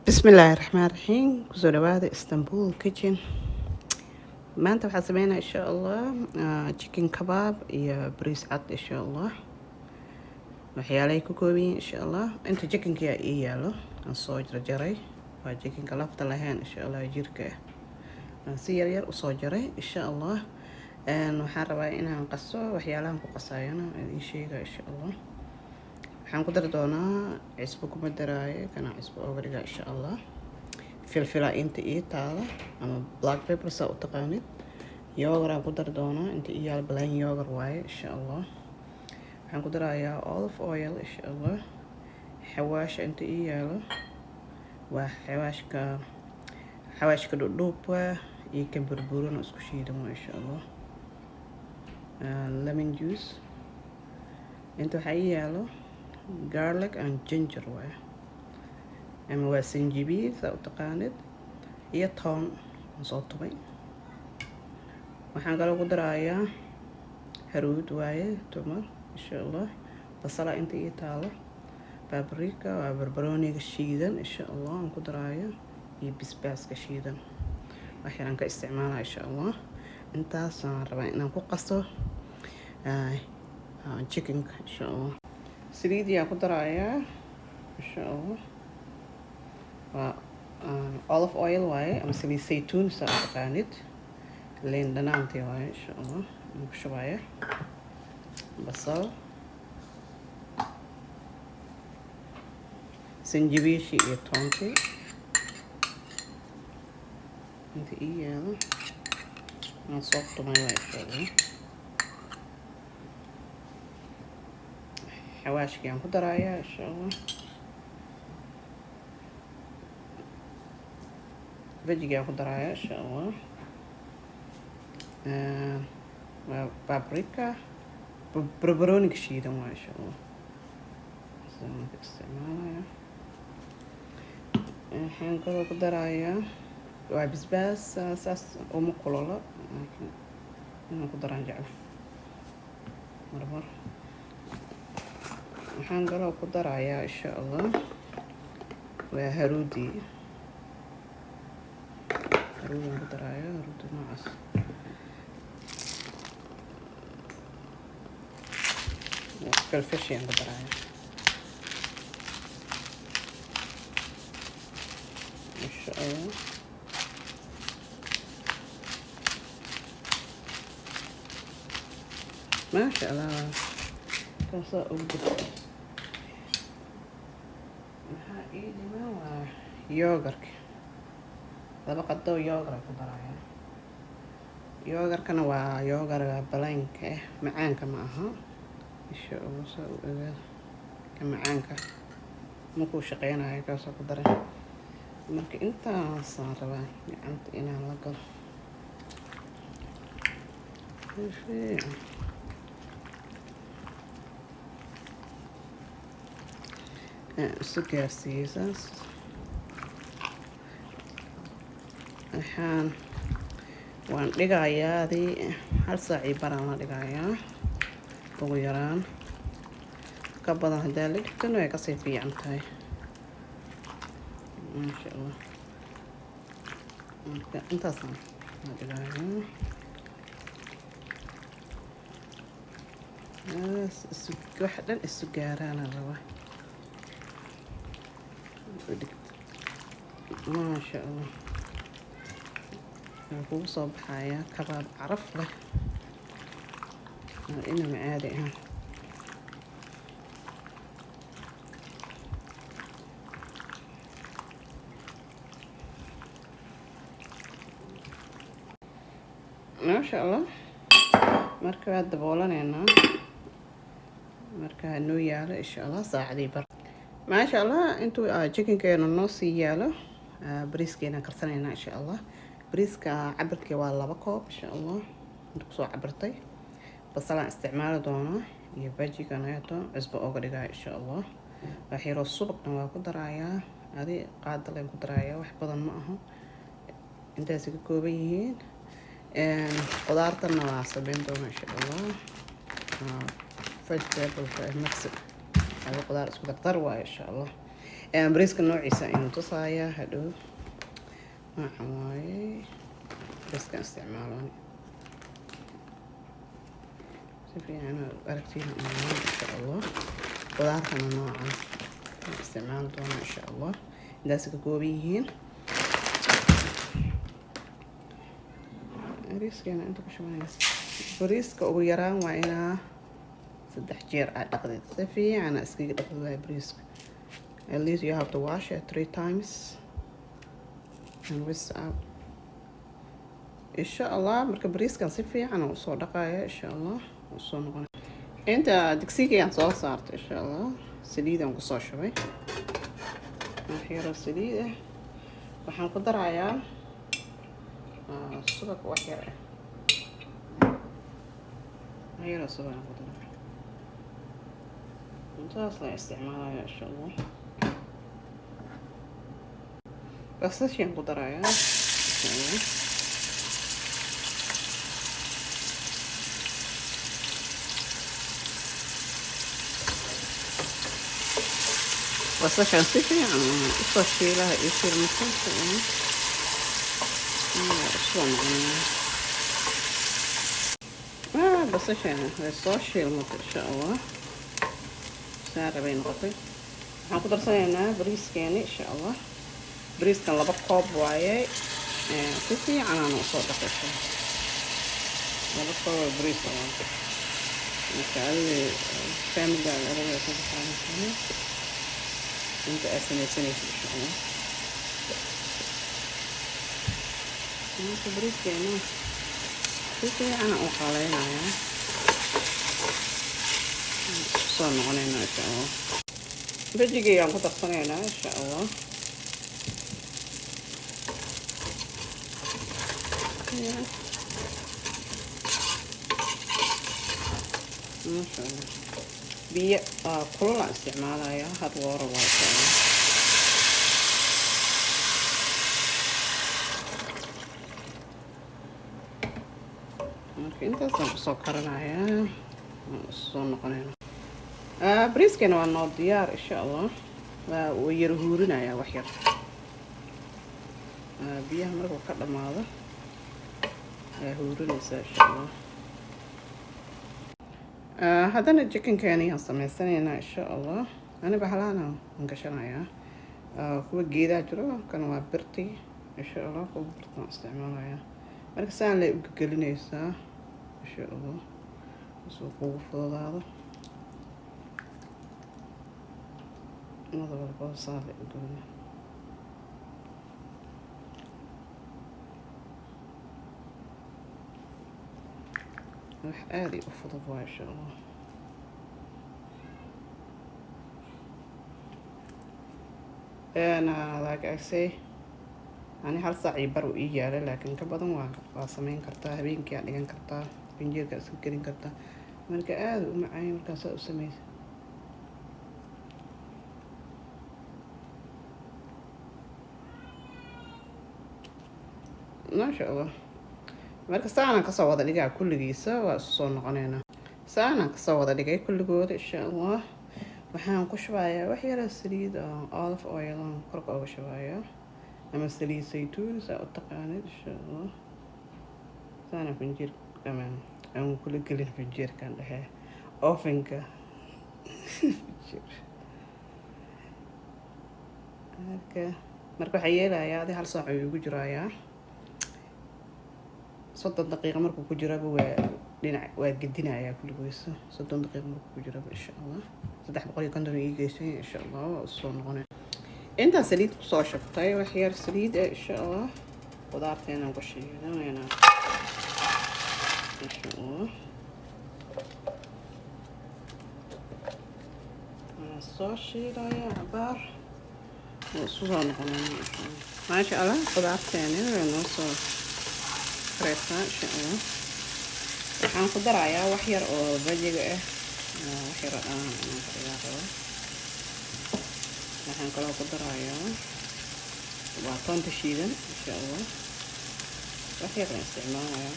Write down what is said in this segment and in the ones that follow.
بسم الله الرحمن الرحيم kusoo dhawaada Istanbul kitchen maanta waxaan sameynaa insha Allah chicken kebab iyo bariis cad insha Allah waxyaalay ku koobiin insha Allah inta chickenka ii yaalo aan soo jarjaray waa chickenka lafta lahayn insha Allah jirka si yar yar u soo jaray insha Allah waxaan rabaa inaan qaso waxyaalahan ku qasayana idin sheega insha Allah waxaan ku dari doonaa cusbo kuma daraayo kana cusbo oo wariga insha Allah filfila inta ii taala ama black pepper saa u taqaanid yogurt aan ku dari doonaa inta ii yaal plain yogurt waaye insha Allah waxaan ku darayaa olive oil insha Allah xawaash inta ii yaalo waa xawaashka dhudhuubka iyo kan burburan isku shiidan waa insha Allah lemon juice inta waxaa ii yaalo garlic and ginger waaye ama waa sinjibiil saa u taqaanid iyo toon soo tubay waxaan kaloo ku darayaa haruud waaye tumar insha Allah basala inta ii taalo paprika waa barbarooniga shiidan insha Allah aan ku darayo iyo basbaaska shiidan waxaan ka isticmaalaa insha Allah intaas aan rabaa inaan ku qaso chicken insha Allah saliid yaa ku darayaa insha Allah waa olive oil waaye ama saliid saytuun saa u taqaanid liin dhanaantii waaye insha Allah aan ku shubaya basal sinjibiishii iyo toonkii inta ii yaalo aan soo tumay waa insha Allah xawaashkii aan ku darayaa insha Allah vejiga aan ku darayaa insha Allah paprika barbarooniga shiidan waa insha Allah saan ka isticmaalaya waxaan kaloo ku darayaa waa basbaas saas uma kulula laakiin inaan ku daraan jecla marmar waxaan kaloo ku darayaa insha Allah waa haruudi aan ku darayaa haruudi noocaas filfish aan ku darayaa insha Allah maasha Allah kaasoo ugu jirta maxaa ii dhiman waa yogurtka laba qadoo yogurt ku darayaa yogurtkana waa yogurtka balaanka macaanka ma aha insha Allah soo u ogaada ka macaanka markuu shaqeynayo kaasoo ku daray marka intaasaan rabaa gacanta inaan la galo isu gaarsiiyey saas waan dhigayaa adii hal saac baraan la dhigayaa ugu yaraan ka badan haddaa la dhigtana way kasii fiican tahay maasha Allah marka intaasaan la dhigayaa wax dhan isu gaaraana rabaa maasha Allah waxaan kugu soo baxayaa kabaab caraf leh inama caadi ah maasha Allah marka waa daboolanaynaa marka noo yaalo insha Allah saacadii bar maasha Allah intuu chickenkeena noo sii yaalo bariiskeena karsanaynaa insha Allah bariiska cabirkii waa 2 koob insha Allah inta kusoo cabirtay basalaan isticmaali doonaa iyo bajiga neeto cusbo uga dhigaa insha Allah waxyaro subagna waa ku darayaa adii qaada leen ku darayaa wax badan ma aha intaas ka kooban yihiin qudaartana waa sameyn doonaa insha Allah vegetable mix هذا قدر اسكو دكتور وإن شاء الله بريسك نوعيسا إنه تصايا هدو ما حواي بريسك استعمالوني شوفي أنا أركتين إن شاء الله خضارتنا نوعا استعمال دونا إن شاء الله داسك كوبيهين بريسك أنا أنتو كشواني بريسك أبو يران وعينا صدح جير أعتقد سفي أنا أسكيك دقل بريسك at least you have to wash it 3 times and whisk out إن شاء الله مركب بريسك سفي أنا وصول دقايا إن شاء الله وصول نغني أنت دكسيك يعني صارت إن شاء الله سليدة ونقصها شوي أحيرا سليدة وحنقدر عيال السبك وأحيرا أحيرا السبك نقدر ممتاز لاستعمالها إن شاء الله بس ايش نقدر عيال إن شاء الله بس عشان سيفي يعني إيش لها يصير مخلص يعني شلون يعني بس عشان الصوص المط إن شاء الله سعر بين غطي هنقدر سوينا بريس كاني إن شاء الله بريس كان لبا كوب وايي سيفي أنا نقصد دقيقة لبا كوب بريس مثل فاميلي الأولى كنت انت سنة ان شاء الله ما تبريد يعني شوفي انا اقالينا يا صار علينا ان شاء الله بجيجي يوم كتقصنينا ان شاء الله ما شاء الله بي كل استعمالها يا هاد ورا وايد ممكن انت سكرنا يا صون قنينا بريس كانوا عنا ديار ان شاء الله ويرهورنا يا وحير بيها مرة كذا ماذا هورنا ان شاء الله هذا الجيكن كاني هسه سنين إن شاء الله أنا بحلانا نقشنا يا هو جيدا جرو كانوا برتي إن شاء الله هو برتنا استعمالها يا مرك سان اللي قلنيسا إن شاء الله بس هو فضل هذا نضرب البصل اللي قلنا راح آدي أفضل إن شاء الله أنا like I say أنا هل ساعة يبرو إيجاره لكن كبدن واسمين كرتا هبين كي أديان كرتا بنجير كسكرين كرتا من كأد ومعي من كسر سميس ما شاء الله marka saana ka soo wada dhigaa kulligiisa waa soo noqonayna saana ka soo wada dhigay kulligood insha Allah waxaan ku shubayaa wax yar saliid olive oil aan korka uga shubayaa ama saliid saytuun saa u taqaanid insha Allah saana finjir kamaan aan kulli gelin finjirkan dhexe ovenka marka waxaa yeelayaa adi hal saac ayuu ugu jirayaa 30 دقيقة مركو كجرا دينا وجدينا يا كل جويس 30 دقيقة مركو كجرا إن شاء الله صدق بقولي كندر يجيسين إن شاء الله الصون غنى أنت سليد صاشف طيب وحير سليد إن شاء الله وضعتين وقشي هنا وهنا إن شاء الله الصاشي لا يا عبار وصوصان غنى ما شاء الله وضعتين ونص فريسة إن شاء الله waxaan ku darayaa wax yar oo bajiga wax yar waxaan kaloo ku darayaa waa toonta shiidan insha Allah wax yar aan isticmaalayaa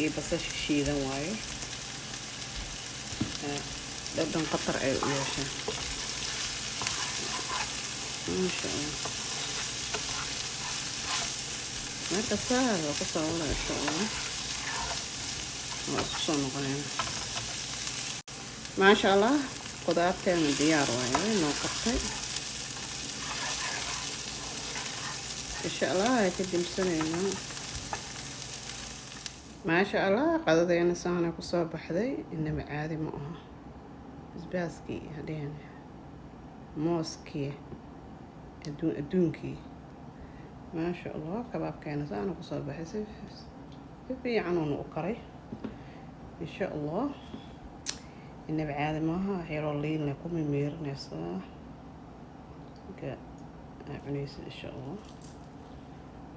iyo basasha shiidan waaye dhadhan qatar ay u yeeshaan ما شاء الله. marka saar ku soo wada insha Allah waa soo noqonayna ma sha Allah qudaarteena diyaar waaye noo qabtay insha Allah ay ka dimsanayna ma sha Allah qadadeena saana ku soo baxday inaba caadi ma aha basbaaskii hadeen mooskii adduunkii ما شاء الله كباب كانت أنا قصاد بحس في عنون وقري إن شاء الله إن بعد ما حيروا لي لكم يمير نسا عنيس إن شاء الله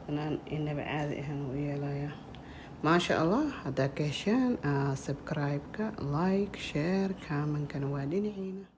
أنا إن بعد هنا ويا لا ما شاء الله هذا كشان سبسكرايب لايك شير كمان كانوا وادين عينا